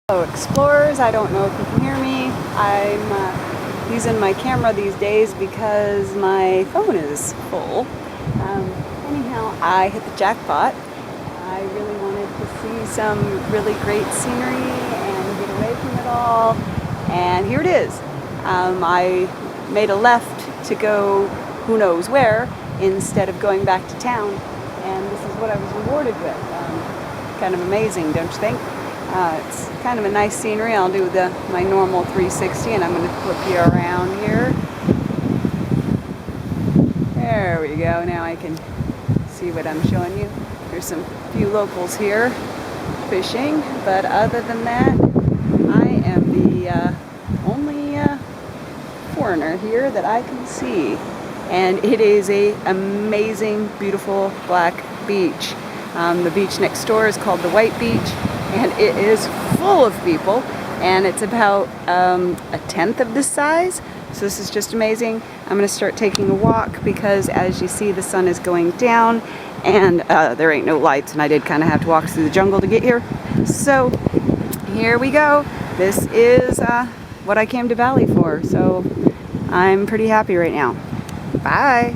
Hello explorers, I don't know if you can hear me. I'm using my camera these days because my phone is full. Anyhow, I hit the jackpot. I really wanted to see some really great scenery and get away from it all. And here it is. I made a left to go who knows where instead of going back to town. And this is what I was rewarded with. Kind of amazing, don't you think? It's kind of a nice scenery. I'll do my normal 360 and I'm going to flip you around here. There we go. Now I can see what I'm showing you. There's some few locals here fishing, but other than that, I am the only foreigner here that I can see. And it is an amazing, beautiful black beach. The beach next door is called the White Beach. And it is full of people, and it's about a tenth of this size. So this is just amazing. I'm going to start taking a walk because, as you see, the sun is going down, and there ain't no lights, and I did kind of have to walk through the jungle to get here. So here we go. This is what I came to Bali for. So I'm pretty happy right now. Bye.